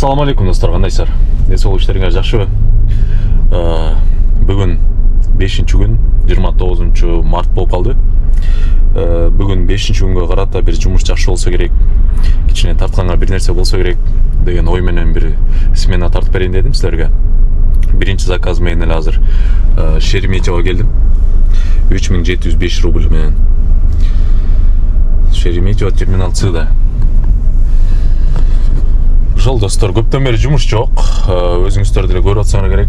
Ассаламу алейкум достар, кандайсыздар? Эс болуп иштериңер жакшыбы? Бүгүн 5-күн, 29 март болуп калды. Бүгүн 5-күнгө карата бир жумуш жакшы болсо керек. Кичине тартканга бир нерсе болсо керек деген ой менен бир смена тартып берейин дедим силерге. Биринчи заказ менен эле азыр Шереметьево келдим. 3705 рубль менен. Шереметьево терминал Ц'да. Жол достор, көптөн бери жумуш жок. Өзүңүздөр деле көрүп атсаңар керек.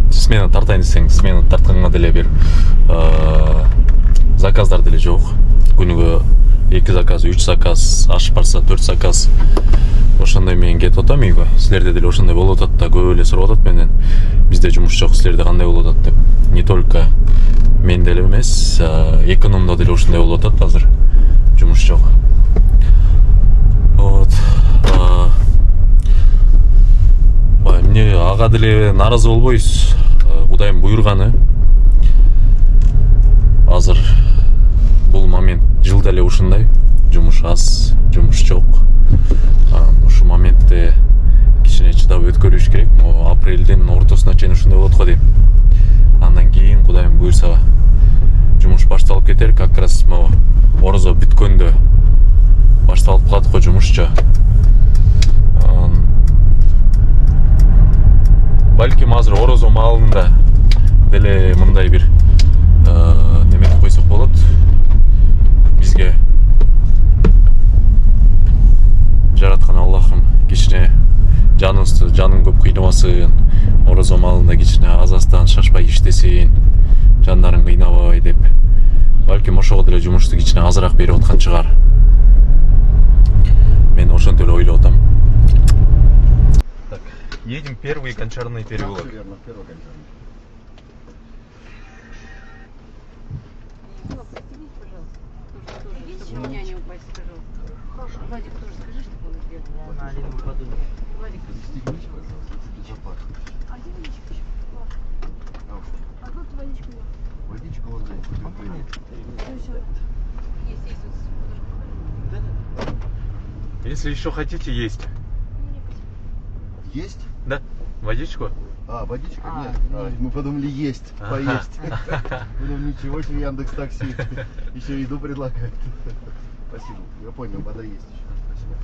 Смена тартайын десең, смена тартканга деле бир заказдар деле жок. Күнүгө 2 заказ, 3 заказ, ашып барса 4 заказ. Ошондой менен кетип атам үйгө. Силерде деле ошондой болуп атат да, көп эле сурап атат менен. Бизде жумуш жок, силерде кандай болуп атат деп. Не только мен деле эмес, экономдо деле ошондой болуп атат азыр. Жумуш жок. Эмне ага деле нааразы болбойбуз. Кудайым буйрганы. Азыр бул момент жылда эле ушундай. Жумуш аз, жумуш жок. Ушу моментте кичине чыдап өткөрүш керек. Апрелдин ортосуна чейин ушундай болот го дейм. Андан кийин Кудайым буйрса жумуш башталып кетер. Как раз орозо бүткөндө башталып калат го жумушчу. Балким азыр орозо маалында деле мындай бир неметип койсок болот. Бизге жараткан Аллахым кичине жанын көп кыйнабасын. Орозо маалында кичине азастан шашпай иштесин. Жандарын кыйнабай деп. Балким ошого деле жумушту кичине азыраак берип аткан чыгар. Мен ошентип эле ойлоп атам. Так, едем первый Гончарный переулок. Верно, первый Гончарный. Чтобы меня не упасть, скажу. Владик тоже скажи, чтобы он сделал. На один упаду. Владик, Пристегнись, пожалуйста, запах. А где водичка? А тут водичка нет. Водичка вот здесь. Все. есть вот Если еще хотите есть. Есть? Да? Водичку? Водичка? А, Нет. нет. Мы подумали есть, поесть. Потом ничего себе, Яндекс.Такси. Еще еду предлагает. Спасибо. Я понял, вода есть еще. Спасибо.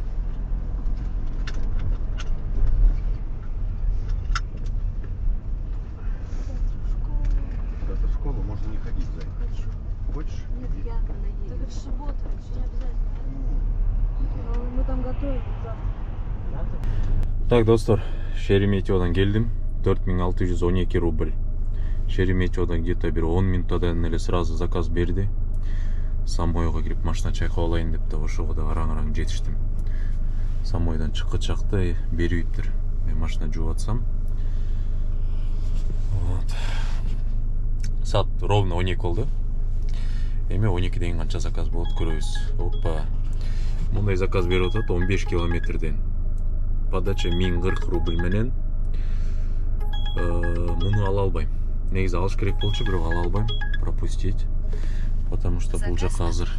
Куда-то в школу можно не ходить, Зай. Хочу. Хочешь? Нет, Иди. я надеюсь. Так это суббота, это не обязательно. Мы там готовим завтра. Так, достор, Шереметьеводан келдим. 4612 рубль. Шереметьеводан где-то бир 10 минуттадан эле сразу заказ берди. Самойго кирип машина чайкап алайын деп да ошого да араң жетиштим. Самойдан чыккы чакта бериптир. Мен машина жууп атсам. Вот. Саат ровно 12 болду. Эми 12ден кийин канча заказ болот көрөбүз. Опа. Мындай заказ берип атат 15 километрден. Подача 1040 рубль менен. Муну ала албайм. Негизи алыш керек болчу, бирок ала албайм. Пропустить. Потому что бул жакка азыр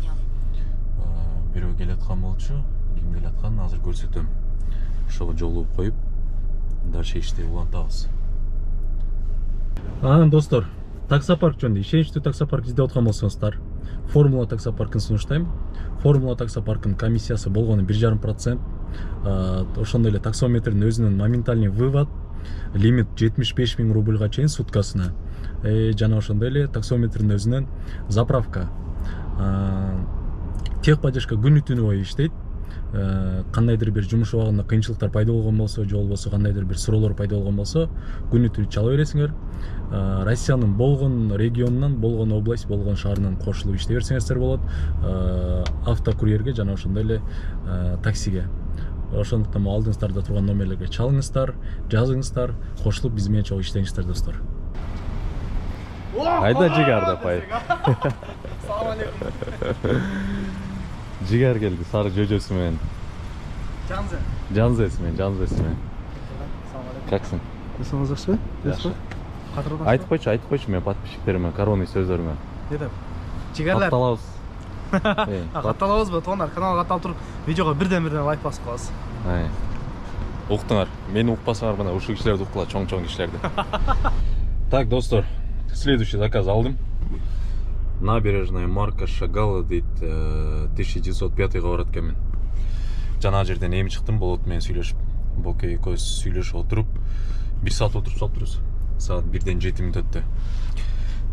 бирөө келаткан болчу. Ким келатканын азыр көрсөтөм. Ошого жолугуп коюп, дальше ишти улантабыз. Достор, таксопарк жөнүндө ишеничтүү таксопарк издеп аткан болсоңуздар, Формула таксопаркын сунуштайм. Формула таксопаркынын комиссиясы болгону 1,5%. Ошондой эле таксометрдин өзүнүн моментальный вывод лимит 75 000 рубльга чейин суткасына. Жана ошондой эле таксометрдин өзүнүн заправка. Техподдержка күнү түнү бою иштейт. Кандайдыр бир жумуш убагында кыйынчылыктар пайда болгон болсо, же болбосо кандайдыр бир суроолор пайда болгон болсо, күнү түнү чала бересиңер. Россиянын болгон регионунан, болгон область, болгон шаарынан кошулуп иштей берсеңиздер болот. Автокурьерге жана ошондой эле таксиге. Ошондуктан алдыңыздарда турган номерлерге чалыңыздар, жазыңыздар, кошулуп биз менен чогуу иштеңиздер достор. Айда Жигар да пай. Салам алейкум. Жигар келди сары жөжөсү менен. Жанзы эсимен. Салам алейкум. Каксың? Эсиңиз жакшыбы? Жакшы. Айтып койчу мен подписчиктериме коронный сөздөрүмө. Не деп? Жигарлар. Катталабыз. Катталабызбы? Тонар каналга катталып туруп, видеого бирден лайк басып коесуз. Уктыңар. Мени укпасаңар мына ушул кишилерди уккула, чоң кишилерди. Так, достор, следующий заказ алдым. Набережная Марка Шагала дейт, 1905-га барат экенмин. Жана жерден эми чыктым, болот менен сүйлөшүп. Боке экөөбүз сүйлөшүп отуруп, 1 саат отуруп салыптырбыз. Саат 1ден 7 мүнөт өттү.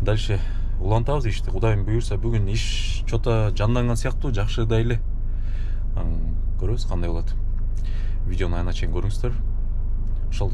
Дальше улантабыз ишти. Кудайым буюрса бүгүн иш чото жанданган сыяктуу, жакшы да эле. Көрөбүз кандай болот. Видеону айына чейин көрүңүздөр. Ошол.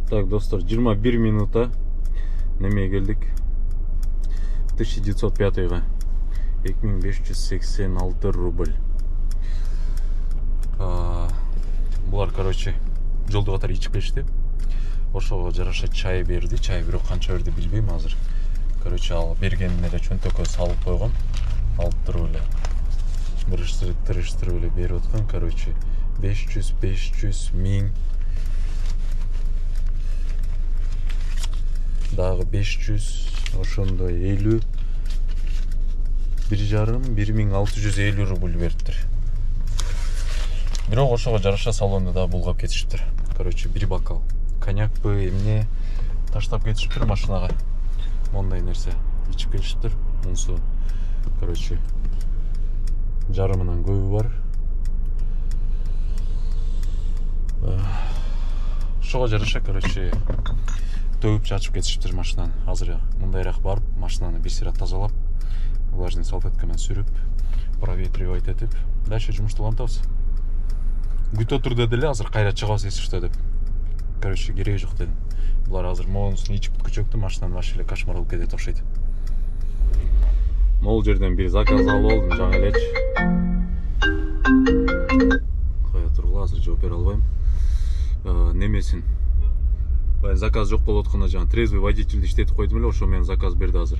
Так, достор, 21 минута немeye келдик. 1905-га 2586 рубль. Булар, короче, жолду катар ичип келишти. Ошого жараша чай берди. Чай бирок канча берди билбейм азыр. Короче, ал бергенине эле чөнтөккө салып койгон. Алып туруп эле тырыштырып эле берип аткан. Короче, 500, 1000 дагы 500, ошондой 50, 1650 рубль бериптир. Бирок ошого жараша салонду да булгап кетишиптир. Короче, бир бокал коньякпы эмне таштап кетишиптир машинага. Мондай нерсе ичип келишиптир. Мунсу, короче, жарымынан көбү бар. Ошого жараша, короче, төгүп чачып кетишиптир машинаны. Азыр мындайраак барып, машинаны бир сыйра тазалап, влажный салфетка менен сүрүп, проветривать этип, дальше жумушту улантабыз. Күтө тур деди эле, азыр кайра чыгабыз эсиштө деп. Короче, кереги жок дедим. Булар азыр моонусун ичип бүткүчөктү, машинаны вообще эле кошмар болуп кетет окшойт. Могул жерден бир заказ алып алдым, жаңы элечи. Кая тургула, азыр жооп бере албайм. Немесин заказ жок болуп атканда жаңы трезвый водительди иштетип койдум эле, ошо менен заказ берди азыр.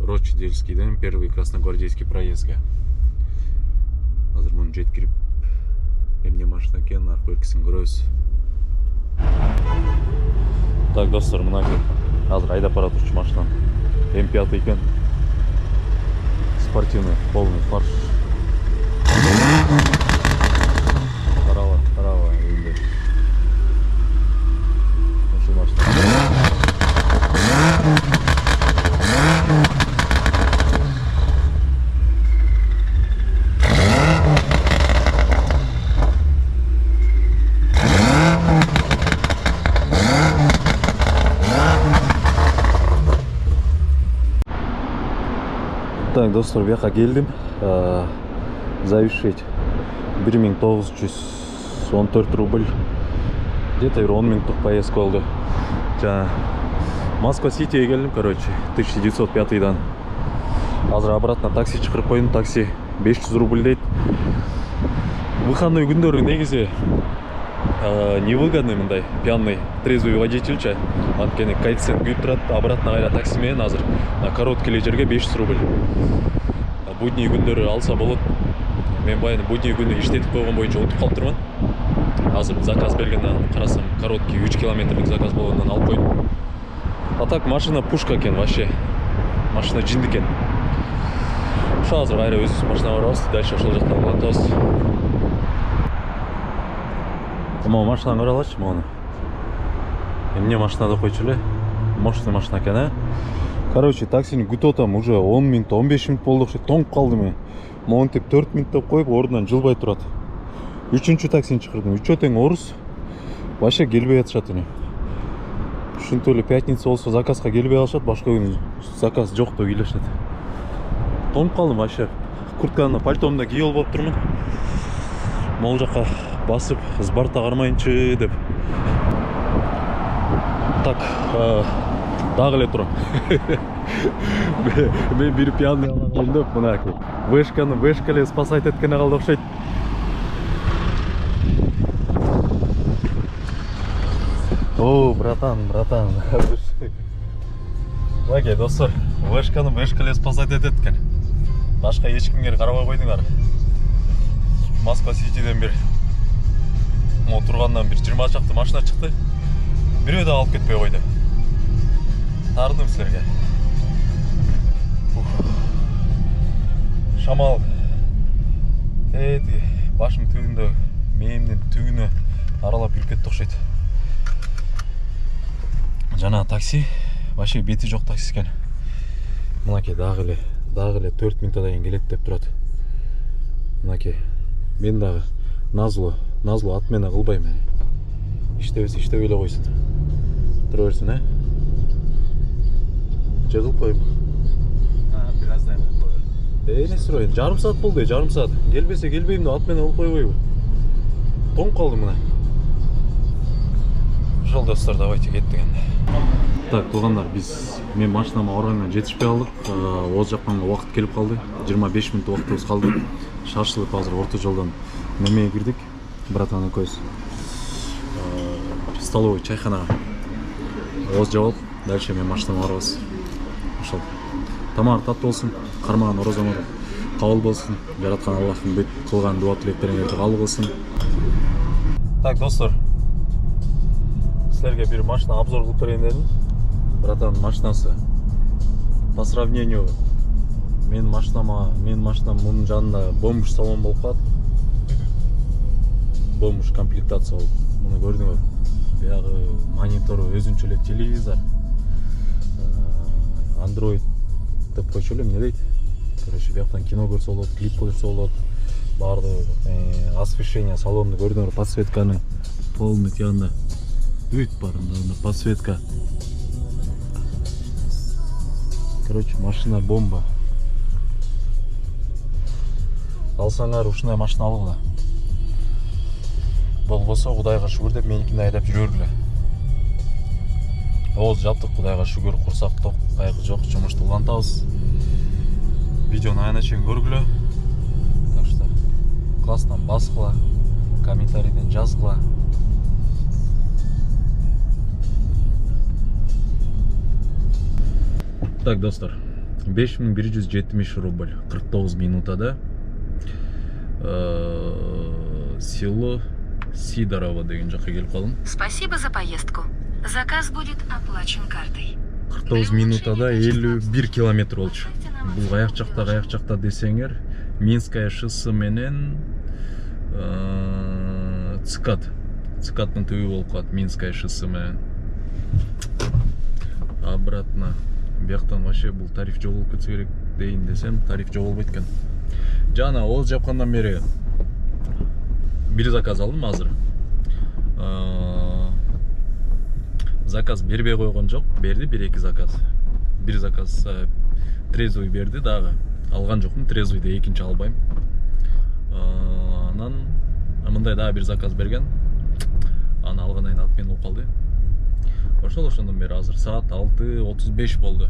Рочдельскийден Первый Красногвардейский проездге. Азыр муну жеткирип, эмне машина экенин аркы беркисин көрөбүз. Так, достор, мына азыр айдап бара турчу машинам. М5 экен. Спортивный, полный фарш. Карава, энди. Ушул машина. Так, достор, бияка келдим. Завершить 1914 рубль. Где-то 10 минуттук поездка болду. Жана Москва-Ситиге келдим, короче, 1905-дан. Азыр обратно такси чакырып койдум, такси 500 рубль дейт. Выходной күндөрү негизи невыгодный мындай пьяный трезвый водительче. Анткени коэффициент күйүп турат, обратно кайра такси менен азыр на короткий жерге 500 рубль. Будний күндөрү алса болот. Мен баягы будний күнү иштетип койгон боюнча отуруп калыптырмын. Азыр заказ бергенден карасам, короткий 3 километрлик заказ болгондон алып койдум. А так машина пушка экен вообще. Машина жинди экен. Ошо азыр кайра өзүбүз машинага барабыз, дальше ошол жактан улантабыз. Могу машинаны көрө алачы, могуну. Эмне машинада койчу эле? Мощный машина экен, а? Короче, таксини күтүп атам, уже 10 минут, 15 минут болду окшойт, тоңуп калдым мен. Монтип 4 минут деп коюп, ордунан жылбай турат. Үчүнчү таксини чакырдым. Үчөө тең орус. Вообще келбей атышат эне. Ушинтип эле пятница болсо заказга келбей алышат, башка күнү заказ жок деп ыйлашат. Тоңуп калдым вообще. Куртканы, пальтомду кийип алып отурмун. Могул жакка басып, сбарта кармайынчы деп. Так, дагы эле турам. Мен бир пьяный алган келдим, мынакей. Вышка эле спасать эткене калды окшойт. О, братан. Мынакей достор, вышка эле спасать этет экен. Башка эч кимге карабай койдуңар. Москва Ситиден бир тургандан бир 20 чакты машина чыкты. Бирөө да алып кетпей койду. Тардым силерге. Шамал башым түгүндө, мээмдин түгүнө аралап жүрүп кетти окшойт. Жана такси, вообще бети жок такси экен. Мынакей дагы эле 4 минутадан кийин келет деп турат. Мынакей. Мен дагы назло отмена кылбайм. Иштебесе иштебей эле койсун. Тура берсин, Же кылып коеюн. Birazdan Не сұрайын, жарым саат болды, жарым саат. Келбесе келбеймін де отмена кылып койбойбу. Тоңуп калдым мына. Жол достор, давайте кеттик энди. Так, туугандар, мен машинама барганга жетишпей калдык. Оз жакканга убакыт келип калды. 25 мүнөт убактыбыз калды. Шашылып азыр орто жолдон немеге кирдик. Братан экөөбүз столовый чайханага оз жеп алып, дальше мен машинама барабыз. Ошол. Тамак таттуу болсун, кармаган орозоңор кабыл болсун. Жараткан Аллахтын бүт кылган дуа тилектериңерди кабыл кылсын. Так, достор. Силерге бир машина обзор кылып берейин дедим. Братан машинасы по сравнению менин машинам мунун жанында бомж салон болуп калат. Бомж комплектация болуп. Муну көрдүңөр. Биягы монитору өзүнчө эле телевизор. Android деп койчу элем, эмне дейт? Короче, бияктан кино көрсө болот, клип көрсө болот. Баардыгы освещение салонду көрдүңөр, подсветканы полный тягында. Бүт бар, мына подсветка. Короче, машина бомба. Алсаңар ушундай машина алгыла. Болбосо Кудайга шүгүр деп меникини айдап жүрө бергиле. Оз жаптык, Кудайга шүгүр, курсак ток, кайгы жок, жумушту улантабыз. Видеону айына чейин көргүлө. Так что класстан баскыла, комментарийден жазгыла. Так, достор, 5170 рубль 49 минутада село Сидорово деген жакка келип калдым. Спасибо за поездку. Заказ будет оплачен картой. 49 минутада 51 километр болчу. Бул каяк жакта десеңер, Минская шоссе менен Цикаттын түбү болуп калат, Минская шоссе менен. Обратно. Бияктан вообще бул тариф жогулуп кетсе керек дейин десем, тариф жогулбайт экен. Жана оз жапкандан бери бир заказ алдым азыр. Заказ бербей койгон жок, берди 1-2 заказ. Бир заказ трезвый берди дагы. Алган жокмун, трезвыйды экинчи албайм. Анан мындай дагы бир заказ берген. Аны алгандан кийин отмен болуп калды. Ошондон бери азыр саат 6:35 болду.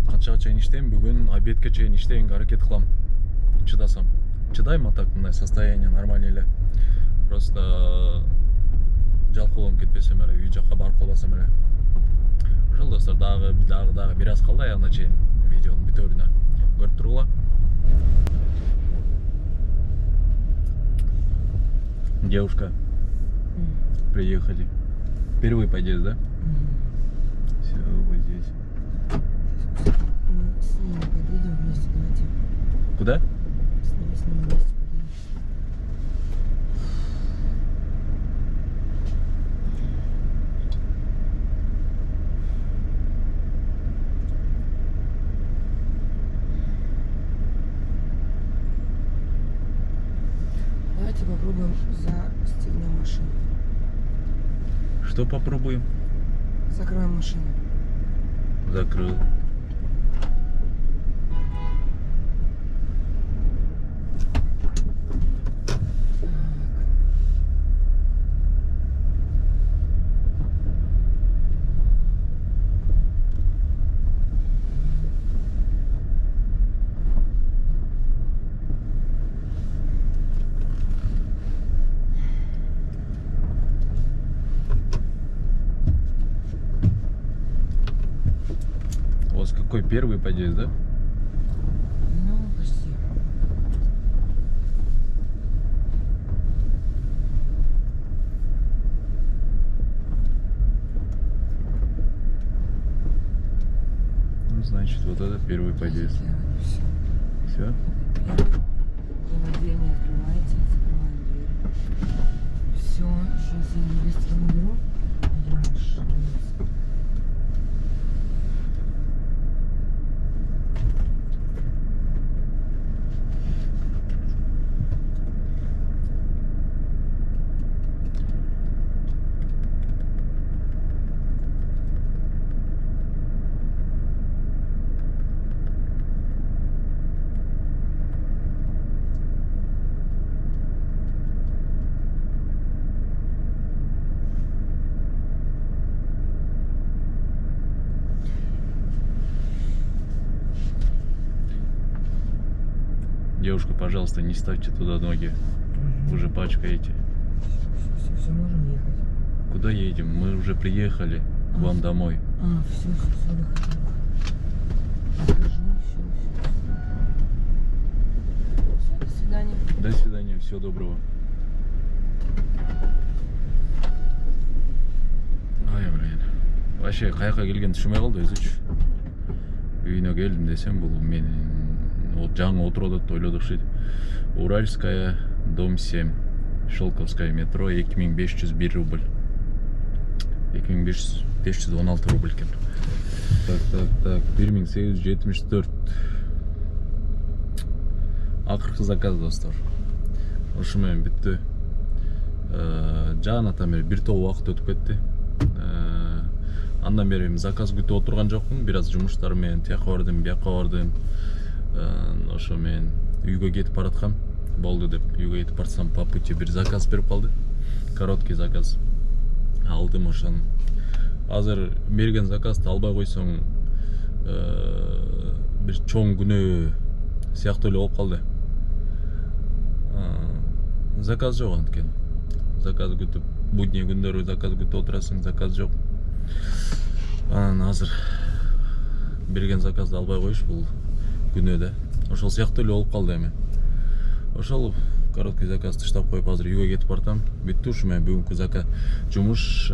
Канчага чейин иштейм? Бүгүн обедке чейин иштегенге аракет кылам. Чыдасам. Чыдайм, а так мындай состояние нормально эле. Просто жалкоолонуп кетпесем эле, үй жакка барып калбасам эле. Ошол достор, дагы бир аз калды аягына чейин видеонун бүтөрүнө. Көрүп тургула. Девушка, приехали. Впервые по здесь, да? Все, вот здесь. Мы с ними подъедем вместе, давайте. Куда? С ними вместе подъедем. Давайте попробуем застегнем машину. Что попробуем? Закроем машину. Закрыл. какой первый подъезд, да? Ну, почти. Ну, значит, вот это первый подъезд. Все? Первая дверь не открывается, закрываем дверь. Все, сейчас я быстро наберу. Девушка, пожалуйста, не ставьте туда ноги. Вы же пачкаете. Все, можем ехать. Куда едем? Мы уже приехали к вам домой. Все, выходим. Покажу, все. До свидания. До свидания, всего доброго. Ай, блин. Вообще, қаяққа келгенді түсінбей қалды өзі. Үйіне келдім десем, бұл мен жаңа отырды деп ойладық ше. Уральская, дом 7, Шелковская метро, 2501 рубль. 2516 рубль екен. Так, 1874. Ақырғы заказ, достар. Ошымен бітті. Жағанаттан бері бір топ уақыт өтіп кетті. Андан бері заказ күтіп отырған жоқпын. Біраз жұмыстармен тияққа бардым, бияққа бардым. Ошо мен үйгө кетип бараткам. Болду деп үйгө кетип барсам, по пути бир заказ берип калды. Короткий заказ. Алдым ошону. Азыр берген заказды албай койсоң, бир чоң күнөө сыяктуу эле болуп калды. Заказ жок анткени. Заказ күтүп, будний күндөрү заказ күтүп отурасың, заказ жок. Анан азыр берген заказды албай коюш бул күнөө да. Ошол сыяктуу эле болуп калды эми. Ошол короткий заказ таштап коюп азыр үйгө кетип бартам. Бүттү ушу мен бүгүнкү заказ жумуш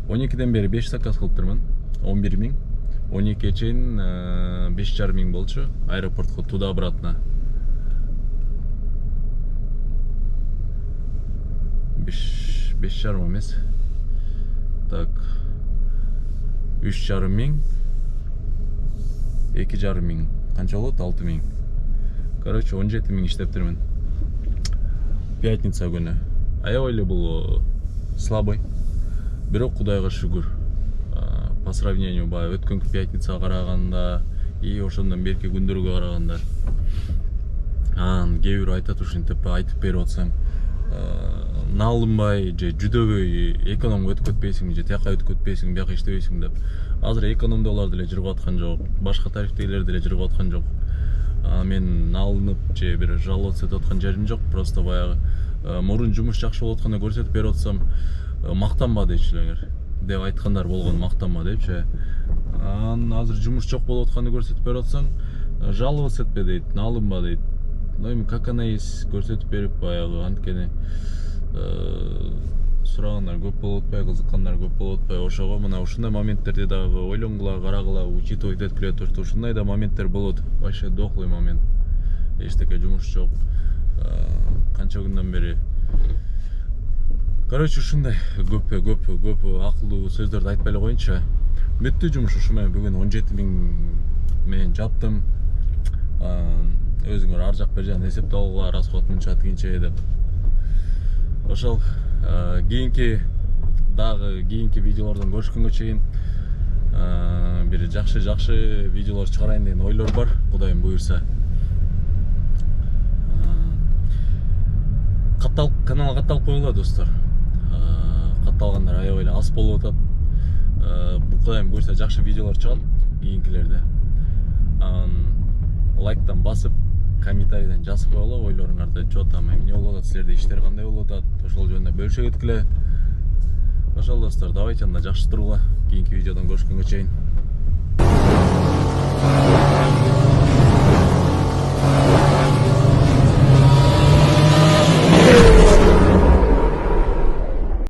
12ден бери 5 заказ кылып турмун. 11.000. 12 чейин 5.500 болчу. Аэропортко туда-обратно. 5.500 эмес. Так. 3.500. 2.500. Канча болот? 6.000. Короче, 17.000 иштептирмин. Пятница күнү. Аябай эле бул слабый. Бирок Кудайга шүгүр. По сравнению баягы өткөнкү пятницага караганда и ошондон берки күндөргө караганда. Кээ бирөө айтат ушинтип айтып берип атсаң, наалынбай же жүдөбөй экономго өтүп кетпейсиң же тияка өтүп кетпейсиң, бияка иштебейсиң деп. Азыр экономдолор деле жүрүп аткан жок, башка тарифтегилер деле жүрүп аткан жок. Мен наалынып же бир жаловаться этип аткан жерим жок, просто баягы мурун жумуш жакшы болуп атканда көрсөтүп берип атсам, мактанба дейчилер деп айткандар болгон, мактанма депчи. Азыр жумуш жок болуп атканды көрсөтүп берип атсаң, жаловаться этпе дейт, наалынба дейт. Но эми как она есть көрсөтүп берип баягы анткени сурагандар көп болуп атпайбы, кызыккандар көп болуп атпайбы. Ошого мына ушундай моменттерде дагы ойлонгула, карагыла, учитывать эткиле турчу. Ушундай да моменттер болот. Вообще дохлый момент. Эчтеке жумуш жок. Канча күндөн бери. Короче, ушундай көп акылдуу сөздөрдү айтпай эле коеюнчу. Бүттү жумуш ушу менен бүгүн 17.000 менен жаптым. Өзүңөр ар жак бер жагын эсептеп алгыла, расход мынча тигинче деп. Ошол кийинки видеолордон көрүшкөнгө чейин бир жакшы видеолор чыгарайын деген ойлор бар, Кудайым буйрса. Канал катталып коюла, достор. Катталгандар аябай эле аз болуп атат. Кудайым буйрса жакшы видеолор чыгат кийинкилерде. Лайктан басып, комментарийден жазып койгула, ойлоруңарды, чо там эмне болуп атат, силерде иштер кандай болуп атат, ошол жөнүндө бөлүшө кеткиле. Ошол достор, давайте анда жакшы турула, кийинки видеодон көрүшкөнгө чейин.